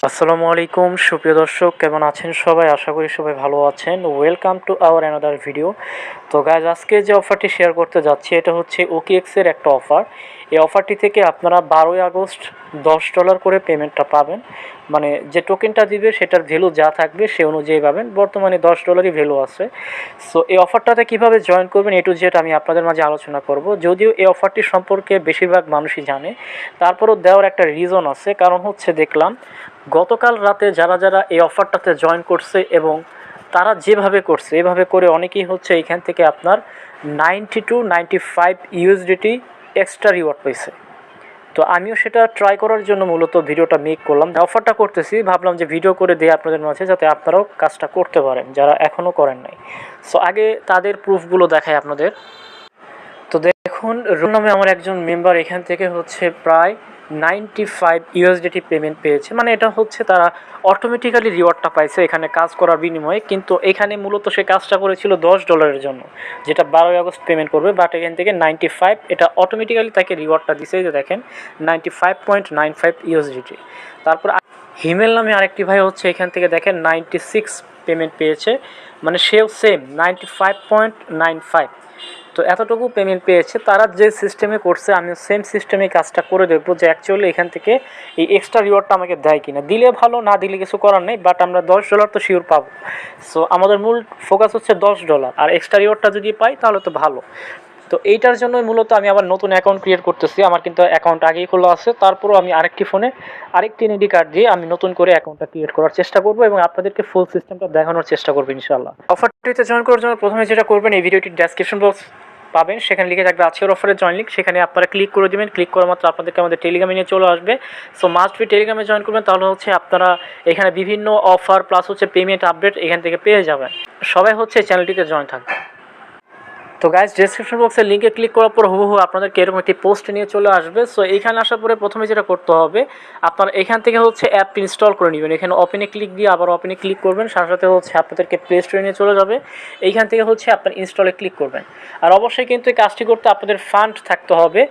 আসসালামু আলাইকুম সুপ্রিয় দর্শক, কেমন আছেন সবাই? আশা করি সবাই ভালো আছেন। Welcome to our another video. তো গাইজ, আজকে যে অফারটি শেয়ার করতে যাচ্ছি এটা হচ্ছে ওকেএক্সের একটা অফার। এই অফারটি থেকে আপনারা 12ই আগস্ট $10 করে পেমেন্টটা পাবেন। মানে যে টোকেনটা দিবে সেটার ভ্যালু যা থাকবে সে অনুযায়ী পাবেন। বর্তমানে $10ই ভ্যালু আছে। সো এই অফারটাতে কীভাবে জয়েন করবেন টু জেড আমি আপনাদের মাঝে আলোচনা করব। যদিও এই অফারটি সম্পর্কে বেশিরভাগ মানুষই জানে, তারপরও দেওয়ার একটা রিজন আছে। কারণ হচ্ছে দেখলাম গতকাল রাতে যারা যারা এই অফারটাতে জয়েন করছে এবং তারা যেভাবে করছে এভাবে করে অনেকেই হচ্ছে এইখান থেকে আপনার 90 to 95 ইউএসডিটি এক্সট্রা রিওয়ার্ড পেয়েছে। তো আমিও সেটা ট্রাই করার জন্য মূলত ভিডিওটা মেক করলাম। অফারটা করতেছি, ভাবলাম যে ভিডিও করে দিই আপনাদের মাঝে, যাতে আপনারাও কাজটা করতে পারেন যারা এখনও করেন নাই। সো আগে তাদের প্রুফগুলো দেখাই আপনাদের। তো দেখুন, রোল নামে আমার একজন মেম্বার এখান থেকে হচ্ছে প্রায় 95 ইউএসডিটি পেমেন্ট পেয়েছে। মানে এটা হচ্ছে তারা অটোমেটিক্যালি রিওয়ার্ডটা পাইছে এখানে কাজ করার বিনিময়ে। কিন্তু এখানে মূলত সে কাজটা করেছিল $10 জন্য, যেটা 12ই আগস্ট পেমেন্ট করবে। বাট এখান থেকে 95 এটা অটোমেটিক্যালি তাকে রিওয়ার্ডটা দিছে। যে দেখেন 95.95 ইউএসডিটি। তারপর হিমেল নামে আরেকটি ভাই হচ্ছে এখান থেকে দেখেন 96 পেমেন্ট পেয়েছে। মানে সেও সেম 95.95। তো এতটুকু পেমেন্ট পেয়েছে। তারা যে সিস্টেমে করছে আমিও সেম সিস্টেমে কাজটা করে দেখবো যে অ্যাকচুয়ালি এখান থেকে এই এক্সট্রা রিওয়ার্ডটা আমাকে দেয় কিনা। দিলে ভালো, না দিলে কিছু করার নেই। বাট আমরা $10 তো শিওর পাবো। সো আমাদের মূল ফোকাস হচ্ছে $10, আর এক্সট্রা রিওয়ার্ডটা যদি পাই তাহলে তো ভালো। তো এইটার জন্যই মূলত আমি আবার নতুন অ্যাকাউন্ট ক্রিয়েট করতেছি। আমার কিন্তু অ্যাকাউন্ট আগেই খোলা আছে, তারপরও আমি আরেকটি ফোনে আরেকটি এনআইডি কার্ড দিয়ে আমি নতুন করে অ্যাকাউন্টটা ক্রিয়েট করার চেষ্টা করব এবং আপনাদেরকে ফুল সিস্টেমটা দেখানোর চেষ্টা করবো ইনশাআল্লাহ। অফারটিতে জয়েন করার জন্য প্রথমে যেটা করবেন, এই ভিডিওটির ডেসক্রিপশন বক্স পাবেন, সেখানে লিখে থাকবে আজকের অফারের জয়েন লিঙ্ক। সেখানে আপনারা ক্লিক করে দেবেন। ক্লিক করা মাত্র আপনাদেরকে আমাদের টেলিগ্রামে নিয়ে চলে আসবে। সো মাস্ট বি টেলিগ্রামে জয়েন করবেন, তাহলে হচ্ছে আপনারা এখানে বিভিন্ন অফার প্লাস হচ্ছে পেমেন্ট আপডেট এখান থেকে পেয়ে যাবেন। সবাই হচ্ছে চ্যানেলটিতে জয়েন থাকবে। তো গাইজ, ডেসক্রিপশন বক্সের লিঙ্কে ক্লিক করার পর হুবহু আপনাদেরকে এরকম একটি পোস্ট নিয়ে চলে আসবে। সো এইখানে আসার পরে প্রথমে যেটা করতে হবে, আপনারা এখান থেকে হচ্ছে অ্যাপটি ইনস্টল করে নেবেন। এখানে ওপেনে ক্লিক দিয়ে আবার ওপেনে ক্লিক করবেন, সাথে সাথে হচ্ছে আপনাদেরকে প্লে স্টোরে নিয়ে চলে যাবে। এইখান থেকে হচ্ছে আপনার ইনস্টলে ক্লিক করবেন। আর অবশ্যই কিন্তু এই কাজটি করতে আপনাদের ফান্ড থাকতে হবে।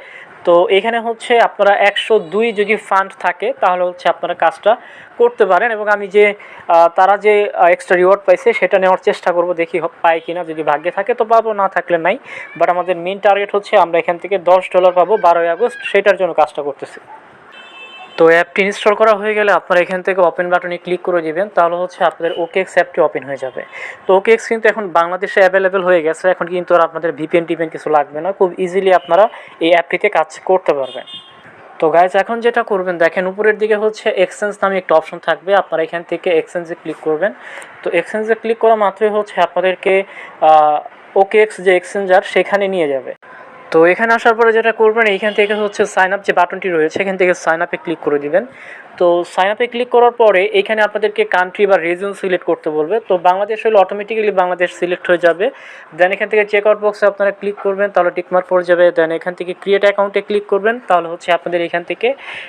তো এখানে হচ্ছে আপনারা 102 যদি ফান্ড থাকে তাহলে হচ্ছে আপনারা কাজটা করতে পারেন। এবং আমি যে তারা যে এক্সট্রা রিওয়ার্ড পাইছে সেটা নেওয়ার চেষ্টা করব, দেখি পাই কিনা। যদি ভাগ্যে থাকে তো পাবো, না থাকলে নাই। বাট আমাদের মেন টার্গেট হচ্ছে আমরা এখান থেকে $10 পাবো 12ই আগস্ট, সেটার জন্য কাজটা করতেছি। তো অ্যাপটি ইনস্টল করা হয়ে গেলে আপনারা এখান থেকে ওপেন বাটনে ক্লিক করে দিবেন, তাহলে হচ্ছে আপনাদের ওকেএক্স অ্যাপটি ওপেন হয়ে যাবে। তো ওকেএক্স কিন্তু এখন বাংলাদেশে অ্যাভেলেবেল হয়ে গেছে। এখন কিন্তু আর আপনাদের ভিপিএন টিপিএন কিছু লাগবে না, খুব ইজিলি আপনারা এই অ্যাপটিতে কাজ করতে পারবেন। তো গাইজ, এখন যেটা করবেন দেখেন উপরের দিকে হচ্ছে এক্সচেঞ্জ নামে একটা অপশন থাকবে। আপনারা এখান থেকে এক্সচেঞ্জে ক্লিক করবেন। তো এক্সচেঞ্জে ক্লিক করা মাত্রই হচ্ছে আপনাদেরকে ওকেএক্স যে এক্সচেঞ্জার সেখানে নিয়ে যাবে। তো এখানে আসার পরে যেটা করবেন, এইখান থেকে হচ্ছে সাইন আপ যে বাটনটি রয়েছে এখান থেকে সাইন আপে ক্লিক করে দিবেন। তো সাইন আপে ক্লিক করার পরে এইখানে আপনাদেরকে কান্ট্রি বা রিজন সিলেক্ট করতে বলবে। তো বাংলাদেশ হলে অটোমেটিক্যালি বাংলাদেশ সিলেক্ট হয়ে যাবে। দেন এখান থেকে চেক আউট বক্সে আপনারা ক্লিক করবেন, তাহলে টিকমার্ক পড়ে যাবে। দেন এখান থেকে ক্রিয়েট অ্যাকাউন্টে ক্লিক করবেন, তাহলে হচ্ছে আপনাদের এখান থেকে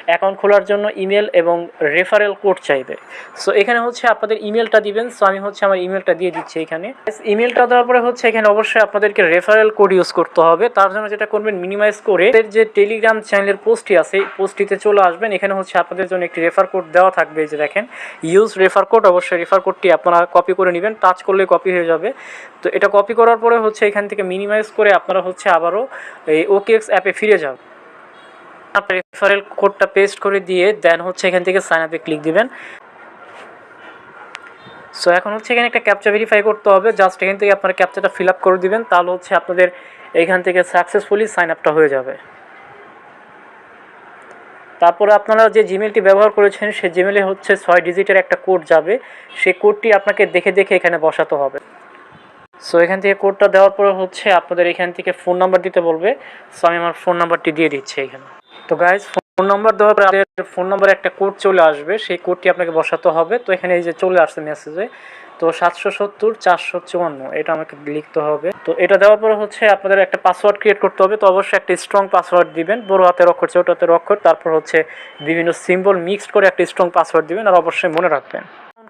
অ্যাকাউন্ট খোলার জন্য ইমেল এবং রেফারেল কোড চাইবে। সো এখানে হচ্ছে আপনাদের ইমেলটা দিবেন। সো আমি হচ্ছে আমার ইমেলটা দিয়ে দিচ্ছি এখানে। ইমেলটা দেওয়ার পরে হচ্ছে এখানে অবশ্যই আপনাদেরকে রেফারেল কোড ইউজ করতে হবে। তার জন্য যেটা করবেন, মিনিমাইজ করে যে টেলিগ্রাম চ্যানেলের পোস্টটি আছে এই পোস্টটিতে চলে আসবেন। এখানে হচ্ছে আপনাদের জন্য একটি রেফার কোড দেওয়া থাকবে, এই যে দেখেন ইউজ রেফার কোড। অবশ্যই রেফার কোডটি আপনারা কপি করে নেবেন, টাচ করলে কপি হয়ে যাবে। তো এটা কপি করার পরে হচ্ছে এখান থেকে মিনিমাইজ করে আপনারা হচ্ছে আবারও এই ওকেএক্স অ্যাপে ফিরে যান। আপনার রেফারেল কোডটা পেস্ট করে দিয়ে দেন হচ্ছে এখান থেকে সাইন আপে ক্লিক দিবেন। সো এখন হচ্ছে এখানে একটা ক্যাপচা ভেরিফাই করতে হবে। জাস্ট এখান থেকে আপনারা ক্যাপচাটা ফিল আপ করে দিবেন, তাহলে হচ্ছে আপনাদের এখান থেকে সাকসেসফুলি সাইন আপটা হয়ে যাবে। তারপরে আপনারা যে জিমেলটি ব্যবহার করেছেন সেই জিমেলে হচ্ছে 6 ডিজিটের একটা কোড যাবে। সেই কোডটি আপনাকে দেখে দেখে এখানে বসাতে হবে। সো এখান থেকে কোডটা দেওয়ার পরে হচ্ছে আপনাদের এখান থেকে ফোন নাম্বার দিতে বলবে। সো আমি আমার ফোন নাম্বারটি দিয়ে দিচ্ছি এখানে। তো গাইজ, ফোন নাম্বার দেওয়ার পরে আপনাদের ফোন নাম্বারে একটা কোড চলে আসবে, সেই কোডটি আপনাকে বসাতে হবে। তো এখানে এই যে চলে আসছে মেসেজে, তো 770-454 এটা আমাকে লিখতে হবে। তো এটা দেওয়ার পরে হচ্ছে আপনাদের একটা পাসওয়ার্ড ক্রিয়েট করতে হবে। তো অবশ্যই একটা স্ট্রং পাসওয়ার্ড দিবেন, বড় হাতের অক্ষর ছোট হাতের অক্ষর, তারপর হচ্ছে বিভিন্ন সিম্বল মিক্সড করে একটা স্ট্রং পাসওয়ার্ড দিবেন। আর অবশ্যই মনে রাখবেন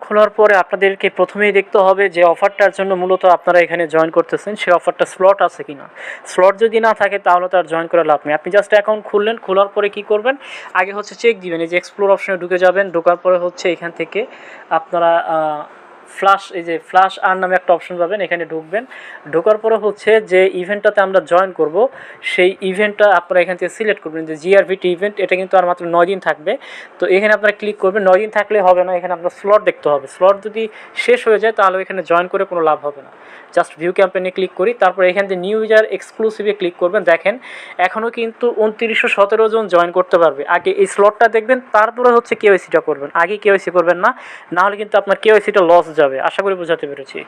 খোলার পরে আপনাদেরকে প্রথমেই দেখতে হবে যে অফারটার জন্য মূলত আপনারা এখানে জয়েন করতেছেন সেই অফারটা স্লট আছে কিনা। স্লট যদি না থাকে তাহলে তো আর জয়েন করে লাভ নেই। আপনি জাস্ট অ্যাকাউন্ট খুললেন, খোলার পরে কী করবেন, আগে হচ্ছে চেক দিবেন, এই যে এক্সপ্লোর অপশনে ঢুকে যাবেন। ঢোকার পরে হচ্ছে এখান থেকে আপনারা ফ্ল্যাশ, এই যে ফ্ল্যাশ আর নামে একটা অপশন পাবেন, এখানে ঢুকবেন। ঢোকার পরে হচ্ছে যে ইভেন্টটাতে আমরা জয়েন করব সেই ইভেন্টটা আপনারা এখান থেকে সিলেক্ট করবেন, যে জিআরভিটি ইভেন্ট, এটা কিন্তু আর মাত্র 9 দিন থাকবে। তো এখানে আপনারা ক্লিক করবেন। 9 দিন থাকলে হবে না, এখানে আপনার স্লট দেখতে হবে। স্লট যদি শেষ হয়ে যায় তাহলে এখানে জয়েন করে কোনো লাভ হবে না। জাস্ট ভিউ ক্যাম্পেইনে ক্লিক করি, তারপর এখান থেকে নিউ ইউজার এক্সক্লুসিভে ক্লিক করবেন। দেখেন এখনও কিন্তু 2917 জন জয়েন করতে পারবে। আগে এই স্লটটা দেখবেন, তারপরে হচ্ছে কেওয়াইসিটা করবেন। আগে কেওয়াইসি করবেন না, নাহলে কিন্তু আপনার কেওয়াইসিটা লস যাবে। আশা করি বোঝাতে পেরেছি।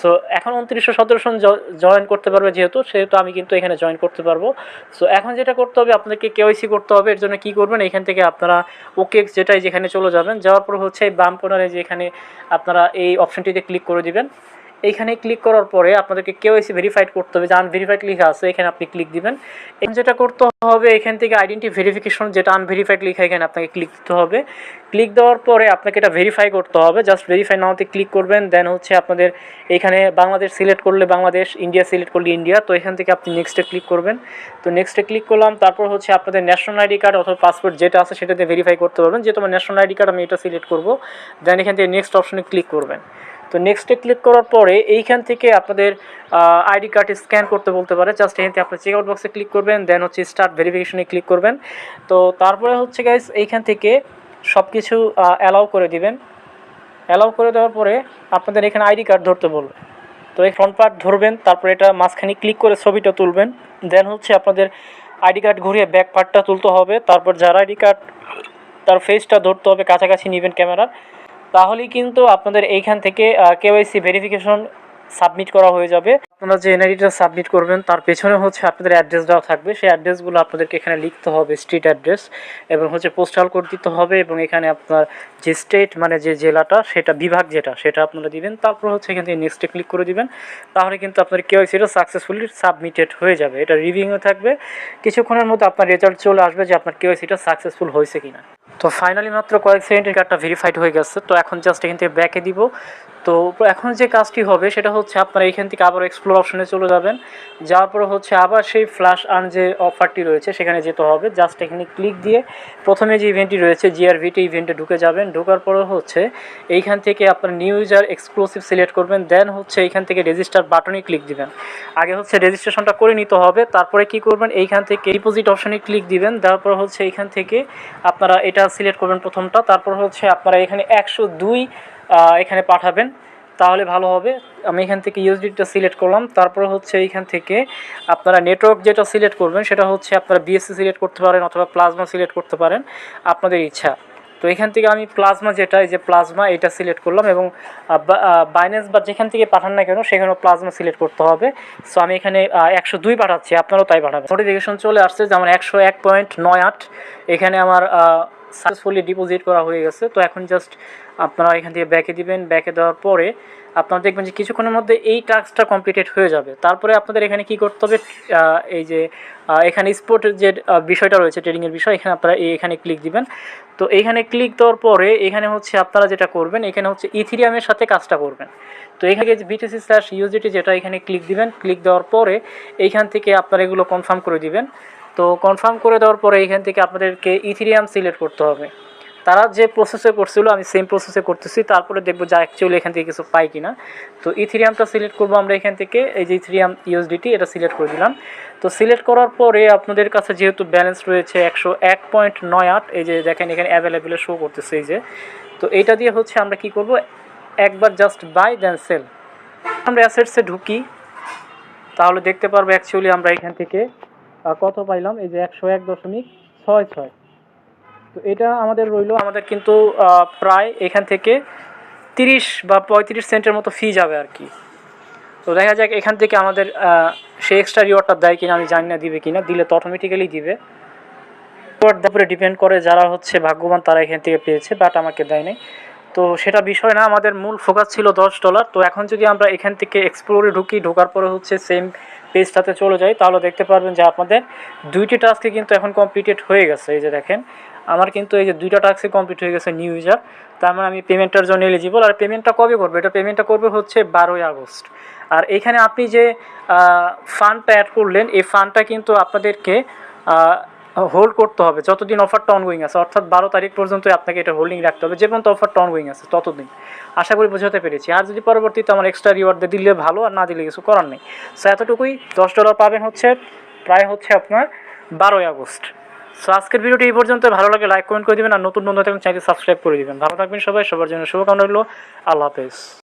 সো এখন 2917 জন জয়েন করতে পারবে, সেহেতু আমি কিন্তু এখানে জয়েন করতে পারবো। সো এখন যেটা করতে হবে, আপনাদেরকে কেওয়াইসি করতে হবে। এর জন্য কী করবেন, এখান থেকে আপনারা ওকেএক্স যেটাই যেখানে চলে যাবেন। যাওয়ার পর হচ্ছে এই বাম কোণারে যে এখানে আপনারা এই অপশনটিতে ক্লিক করে দিবেন। এইখানে ক্লিক করার পরে আপনাদেরকে কেওয়াইসি ভেরিফাইড করতে হবে, যে আনভেরিফাইড লেখা আছে এখানে আপনি ক্লিক দিবেন। এখন যেটা করতে হবে, এখান থেকে আইডেন্টি ভেরিফিকেশন যেটা আনভেরিফাইড লেখা, এখানে আপনাকে ক্লিক দিতে হবে। ক্লিক দেওয়ার পরে আপনাকে এটা ভেরিফাই করতে হবে। জাস্ট ভেরিফাই নাওতে ক্লিক করবেন। দেন হচ্ছে আপনাদের এখানে বাংলাদেশ সিলেক্ট করলে বাংলাদেশ, ইন্ডিয়া সিলেক্ট করলে ইন্ডিয়া। তো এখান থেকে আপনি নেক্সটে ক্লিক করবেন। তো নেক্সটে ক্লিক করলাম। তারপর হচ্ছে আপনাদের ন্যাশনাল আইডি কার্ড অথবা পাসপোর্ট যেটা আছে সেটাতে ভেরিফাই করতে পারবেন। যেহেতু আমার ন্যাশনাল আইডি কার্ড, আমি এটা সিলেক্ট করব। দেন এখান থেকে নেক্সট অপশনে ক্লিক করবেন। তো নেক্সটে ক্লিক করার পরে এইখান থেকে আপনাদের আইডি কার্ড স্ক্যান করতে বলতে পারে। জাস্ট এখান থেকে আপনার চেক আউট বক্সে ক্লিক করবেন। দেন হচ্ছে স্টার্ট ভেরিফিকেশনে ক্লিক করবেন। তো তারপরে হচ্ছে গাইস এইখান থেকে সব কিছু অ্যালাউ করে দিবেন। অ্যালাউ করে দেওয়ার পরে আপনাদের এখানে আইডি কার্ড ধরতে বলবে। তো এই ফ্রন্ট পার্ট ধরবেন, তারপরে এটা মাঝখানে ক্লিক করে ছবিটা তুলবেন। দেন হচ্ছে আপনাদের আইডি কার্ড ঘুরিয়ে ব্যাক পার্টটা তুলতে হবে। তারপর যার আইডি কার্ড তার ফেসটা ধরতে হবে, কাছাকাছি নেবেন ক্যামেরার। তাহলেই কিন্তু আপনাদের এইখান থেকে কেওয়াইসি ভেরিফিকেশন সাবমিট করা হয়ে যাবে। আপনারা যে এনআইডিটা সাবমিট করবেন তার পেছনে হচ্ছে আপনাদের অ্যাড্রেস দেওয়া থাকবে। সেই অ্যাড্রেসগুলো আপনাদেরকে এখানে লিখতে হবে, স্ট্রিট অ্যাড্রেস, এবং হচ্ছে পোস্টাল কোড দিতে হবে, এবং এখানে আপনার যে স্টেট মানে যে জেলাটা, সেটা বিভাগ যেটা, সেটা আপনারা দিবেন। তারপর হচ্ছে এখান থেকে নেক্সটে ক্লিক করে দিবেন। তাহলে কিন্তু আপনার কেওয়াইসিটা সাকসেসফুলি সাবমিটেড হয়ে যাবে। এটা রিভিউয়ে থাকবে, কিছুক্ষণের মধ্যে আপনার রেজাল্ট চলে আসবে যে আপনার কেওয়াইসিটা সাকসেসফুল হয়েছে কিনা। তো ফাইনালি মাত্র কয়েক সেকেন্ডের কার্ডটা ভেরিফাইড হয়ে গেছে। তো এখন জাস্ট এখান থেকে ব্যাকে দিব। তো এখন যে কাজটি হবে সেটা হচ্ছে আপনারা এখান থেকে আবার এক্সপ্লোর অপশনে চলে যাবেন। যাওয়ার পরে হচ্ছে আবার সেই ফ্ল্যাশ আর্ন যে অফারটি রয়েছে সেখানে যেতে হবে। জাস্ট এখানে ক্লিক দিয়ে প্রথমে যে ইভেন্টটি রয়েছে জিআরভিটি ইভেন্টে ঢুকে যাবেন। ঢোকার পরে হচ্ছে এইখান থেকে আপনার নিউ ইউজার এক্সক্লুসিভ সিলেক্ট করবেন। দেন হচ্ছে এইখান থেকে রেজিস্টার বাটনে ক্লিক দিবেন। আগে হচ্ছে রেজিস্ট্রেশনটা করে নিতে হবে। তারপরে কি করবেন, এইখান থেকে ডিপোজিট অপশনে ক্লিক দিবেন। তারপর হচ্ছে এইখান থেকে আপনারা এটা সিলেক্ট করবেন প্রথমটা। তারপর হচ্ছে আপনারা এখানে 102 এখানে পাঠাবেন, তাহলে ভালো হবে। আমি এখান থেকে ইউএসডিটা সিলেক্ট করলাম। তারপর হচ্ছে এইখান থেকে আপনারা নেটওয়ার্ক যেটা সিলেক্ট করবেন সেটা হচ্ছে আপনারা বিএসসি সিলেক্ট করতে পারেন অথবা প্লাজমা সিলেক্ট করতে পারেন, আপনাদের ইচ্ছা। তো এখান থেকে আমি প্লাজমা যেটা, এই যে প্লাজমা, এটা সিলেক্ট করলাম, এবং বাইন্যান্স বা যেখান থেকে পাঠান না কেন সেখানেও প্লাজমা সিলেক্ট করতে হবে। সো আমি এখানে 102 পাঠাচ্ছি, আপনারাও তাই পাঠাবেন। নোটিফিকেশন চলে আসছে যে আমার 101.98 এখানে আমার সাকসেসফুলি ডিপোজিট করা হয়ে গেছে। তো এখন জাস্ট আপনারা এখান থেকে ব্যাকে দিবেন। ব্যাকে দেওয়ার পরে আপনারা দেখবেন যে কিছুক্ষণের মধ্যে এই টাস্কটা কমপ্লিটেড হয়ে যাবে। তারপরে আপনাদের এখানে কি করতে হবে, এই যে এখানে স্পোর্টের যে বিষয়টা রয়েছে, ট্রেডিংয়ের বিষয়, এখানে আপনারা এখানে ক্লিক দিবেন। তো এইখানে ক্লিক দেওয়ার পরে এখানে হচ্ছে আপনারা যেটা করবেন, এখানে হচ্ছে ইথিরিয়ামের সাথে কাজটা করবেন। তো এখানে BTC/USDT যেটা, এখানে ক্লিক দিবেন। ক্লিক দেওয়ার পরে এইখান থেকে আপনারা এগুলো কনফার্ম করে দিবেন। তো কনফার্ম করে দেওয়ার পরে এইখান থেকে আপনাদেরকে ইথিরিয়াম সিলেক্ট করতে হবে। তারা যে প্রসেসে করছিল আমি সেম প্রসেসে করতেছি। তারপরে দেখবো যে অ্যাকচুয়ালি এখান থেকে কিছু পাই কিনা। তো ইথিরিয়ামটা সিলেক্ট করবো আমরা এখান থেকে, এই যে ইথিরিয়াম USDT এটা সিলেক্ট করে দিলাম। তো সিলেক্ট করার পরে আপনাদের কাছে যেহেতু ব্যালেন্স রয়েছে 101.98, এই যে দেখেন এখানে অ্যাভেলেবেলে শো করতেছে এই যে। তো এইটা দিয়ে হচ্ছে আমরা কি করব, একবার জাস্ট বাই দেন সেল। আমরা অ্যাসেটসে ঢুকি, তাহলে দেখতে পারবো অ্যাকচুয়ালি আমরা এখান থেকে কত পাইলাম, এই যে 101.66। তো এটা আমাদের রইলো, আমাদের কিন্তু প্রায় এখান থেকে 30 বা 35 সেন্টের মতো ফি যাবে আর কি। তো দেখা যাক এখান থেকে আমাদের সে এক্সট্রা রিওয়ার্ডটা দেয় কিনা, আমি জানি না দিবে কিনা। দিলে তো অটোমেটিক্যালি দিবে। রিওয়ার্ড উপরে ডিপেন্ড করে, যারা হচ্ছে ভাগ্যবান তারা এখান থেকে পেয়েছে, বাট আমাকে দেয় নাই। তো সেটা বিষয় না, আমাদের মূল ফোকাস ছিল $10। তো এখন যদি আমরা এখান থেকে এক্সপ্লোরে ঢুকি, ঢোকার পরে হচ্ছে সেম পেজটাতে চলে যাই, তাহলে দেখতে পারবেন যে আপনাদের 2টি টাস্কই কিন্তু এখন কমপ্লিটেড হয়ে গেছে। এই যে দেখেন, আমার কিন্তু এই যে 2টা টাস্কই কমপ্লিট হয়ে গেছে নিউ ইউজার। তার মানে আমি পেমেন্টের জন্য এলিজিবল। আর পেমেন্টটা কবে করবে? এটা পেমেন্টটা করবে হচ্ছে 12ই আগস্ট। আর এখানে আপনি যে ফান্ডটা অ্যাড করলেন, এই ফান্ডটা কিন্তু আপনাদেরকে হোল্ড করতে হবে যতদিন অফারটা অনগোয়িং আছে, অর্থাৎ 12 তারিখ পর্যন্তই আপনাকে এটা হোল্ডিং রাখতে হবে, যে পর্যন্ত অফারটা অনগোয়িং আছে ততদিন। আশা করি বোঝাতে পেরেছি। আর যদি পরবর্তীতে আমার এক্সট্রা রিওয়ার্ড দিলে ভালো, আর না দিলে কিছু করার নেই। সো এতটুকুই, $10 পাবেন হচ্ছে প্রায় হচ্ছে আপনার 12ই আগস্ট। সো আজকের ভিডিওটি এই পর্যন্ত। ভালো লাগে লাইক কমেন্ট করে দেবেন, আর নতুন বন্ধু থাকলে চ্যানেলটি সাবস্ক্রাইব করে দেবেন। ভালো থাকবেন সবাই, সবার জন্য শুভকামনা রইল। আল্লাহ হাফেজ।